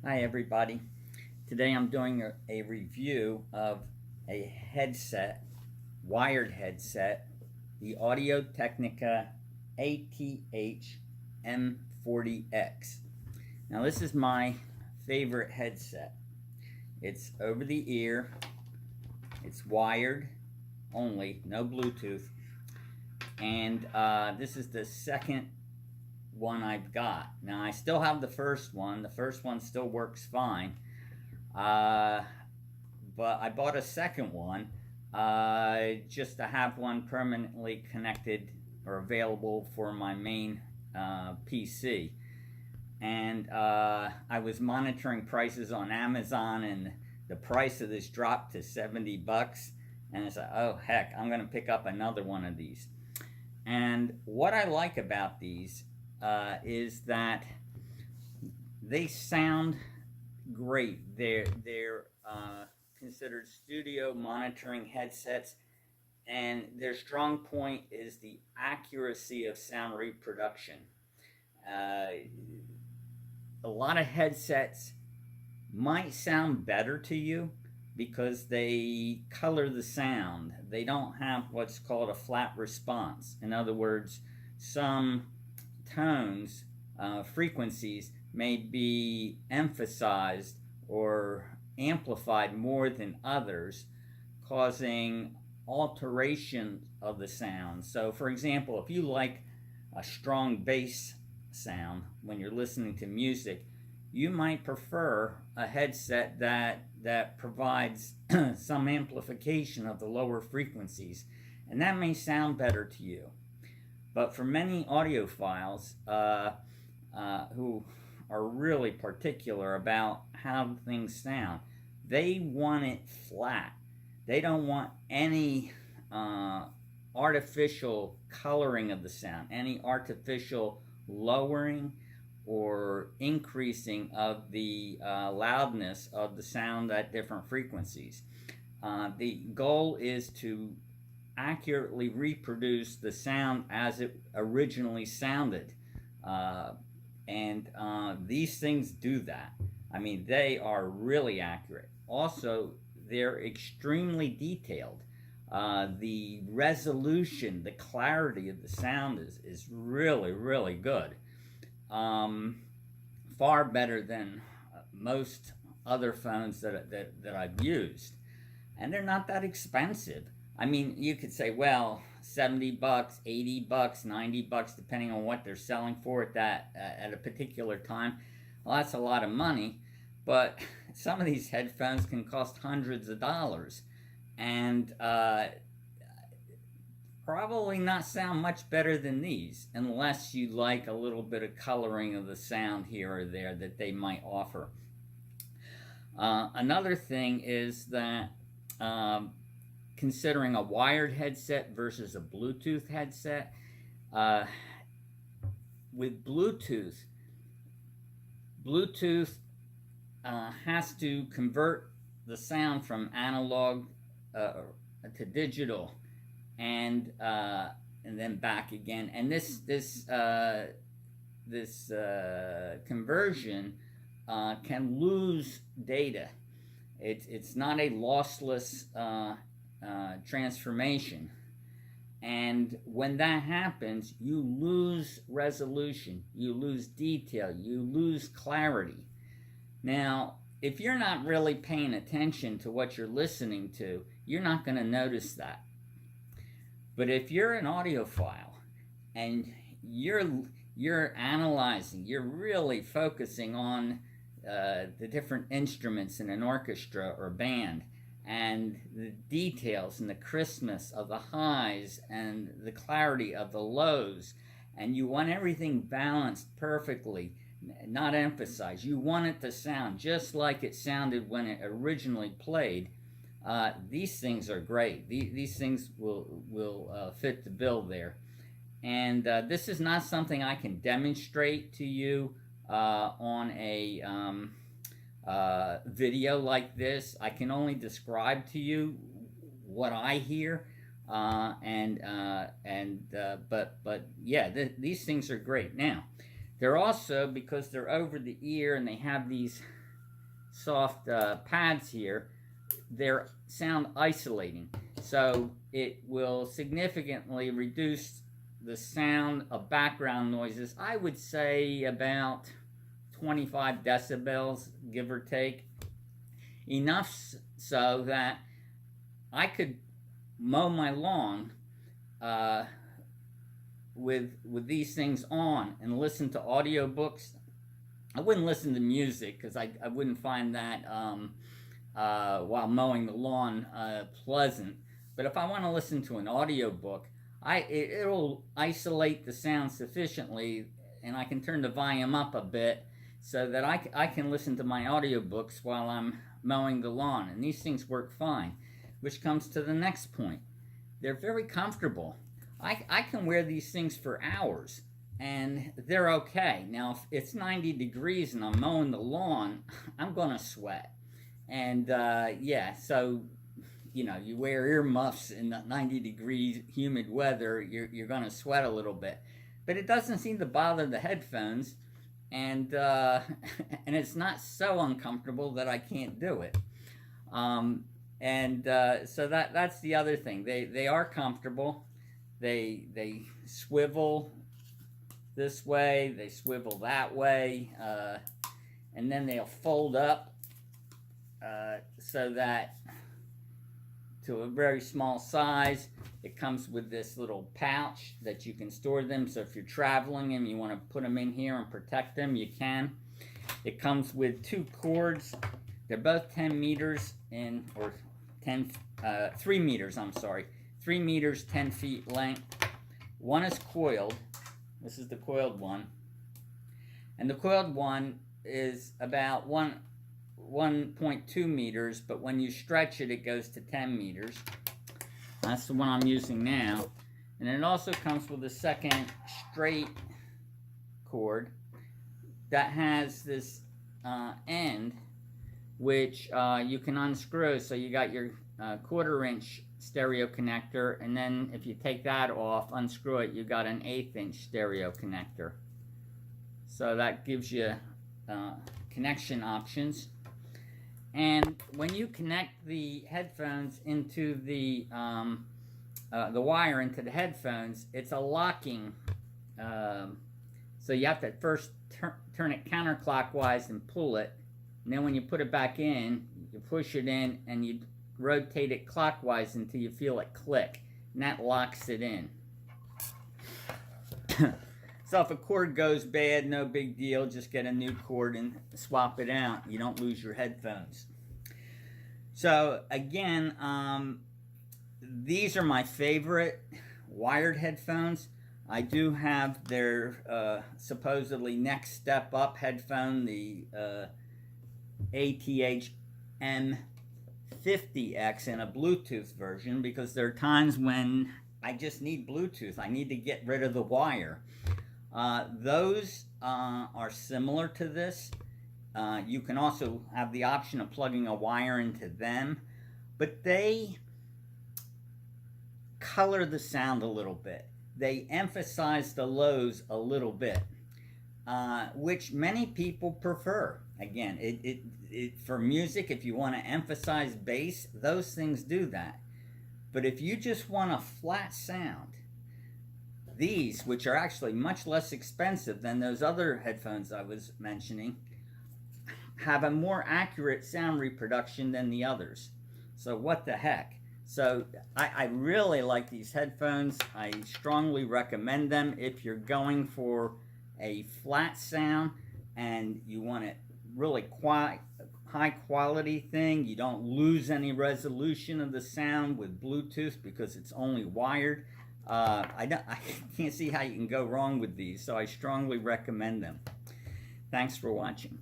Hi everybody. Today I'm doing a review of a headset, wired headset, the Audio-Technica ATH-M40x. Now this is my favorite headset. It's over the ear, it's wired only, no Bluetooth, and this is the second one I've got. Now I still have the first one. The first one still works fine. But I bought a second one just to have one permanently connected or available for my main PC. And I was monitoring prices on Amazon, and the price of this dropped to 70 bucks. And I said, oh heck, I'm going to pick up another one of these. And what I like about these is that they sound great. They're considered studio monitoring headsets, and their strong point is the accuracy of sound reproduction. A lot of headsets might sound better to you because they color the sound. They don't have what's called a flat response. In other words, some tones, frequencies may be emphasized or amplified more than others, causing alteration of the sound. So, for example, if you like a strong bass sound when you're listening to music, you might prefer a headset that provides some amplification of the lower frequencies, and that may sound better to you. But for many audiophiles who are really particular about how things sound, they want it flat. They don't want any artificial coloring of the sound, any artificial lowering or increasing of the loudness of the sound at different frequencies. The goal is to accurately reproduce the sound as it originally sounded. And these things do that. I mean, they are really accurate. Also, they're extremely detailed. The resolution, the clarity of the sound is really, really good. Far better than most other phones that I've used. And they're not that expensive. I mean, you could say, well, 70 bucks, 80 bucks, 90 bucks, depending on what they're selling for at a particular time. Well, that's a lot of money, but some of these headphones can cost hundreds of dollars, and probably not sound much better than these, unless you like a little bit of coloring of the sound here or there that they might offer. Another thing is that considering a wired headset versus a Bluetooth headset, with Bluetooth has to convert the sound from analog to digital, and then back again. And this conversion can lose data. It's not a lossless transformation. And when that happens, you lose resolution, you lose detail, you lose clarity. Now, if you're not really paying attention to what you're listening to, you're not going to notice that. But if you're an audiophile and you're analyzing, you're really focusing on the different instruments in an orchestra or band, and the details and the crispness of the highs and the clarity of the lows, and you want everything balanced perfectly, not emphasized. You want it to sound just like it sounded when it originally played. These things are great. These things will fit the bill there. And this is not something I can demonstrate to you on a video like this. I can only describe to you what I hear, but yeah, these things are great. Now, they're also, because they're over the ear and they have these soft pads here, they're sound isolating. So it will significantly reduce the sound of background noises. I would say about 25 decibels, give or take. Enough so that I could mow my lawn with these things on and listen to audiobooks. I wouldn't listen to music because I wouldn't find that while mowing the lawn pleasant. But if I want to listen to an audiobook, it'll isolate the sound sufficiently, and I can turn the volume up a bit so that I can listen to my audiobooks while I'm mowing the lawn. And these things work fine, which comes to the next point. They're very comfortable. I can wear these things for hours, and they're okay. Now, if it's 90 degrees and I'm mowing the lawn, I'm going to sweat. And yeah, so, you know, you wear earmuffs in the 90 degrees humid weather, you're going to sweat a little bit. But it doesn't seem to bother the headphones, and and it's not so uncomfortable that I can't do it. So that's the other thing. They are comfortable. They swivel this way, they swivel that way, and then they'll fold up so that to a very small size. It comes with this little pouch that you can store them, so if you're traveling and you want to put them in here and protect them, you can. It comes with two cords. They're both 10 meters in, or 3 meters, I'm sorry. 3 meters, 10 feet length. One is coiled. This is the coiled one. And the coiled one is about 1.2 meters, but when you stretch it, it goes to 10 meters. That's the one I'm using now. And it also comes with a second straight cord that has this end which you can unscrew. So you got your 1/4 inch stereo connector, and then if you take that off, unscrew it, you got an 1/8 inch stereo connector. So that gives you connection options. And when you connect the headphones into the wire into the headphones, it's a locking. So you have to first turn it counterclockwise and pull it. And then when you put it back in, you push it in and you rotate it clockwise until you feel it click. And that locks it in. So if a cord goes bad, no big deal. Just get a new cord and swap it out. You don't lose your headphones. So again, these are my favorite wired headphones. I do have their supposedly next step up headphone, the ATH-M40x in a Bluetooth version, because there are times when I just need Bluetooth. I need to get rid of the wire. Those are similar to this. You can also have the option of plugging a wire into them, but they color the sound a little bit. They emphasize the lows a little bit, which many people prefer. Again, for music, if you want to emphasize bass, those things do that. But if you just want a flat sound, these, which are actually much less expensive than those other headphones I was mentioning, have a more accurate sound reproduction than the others. So what the heck? So I really like these headphones. I strongly recommend them if you're going for a flat sound and you want it really high quality thing. You don't lose any resolution of the sound with Bluetooth because it's only wired. I can't see how you can go wrong with these, so I strongly recommend them. Thanks for watching.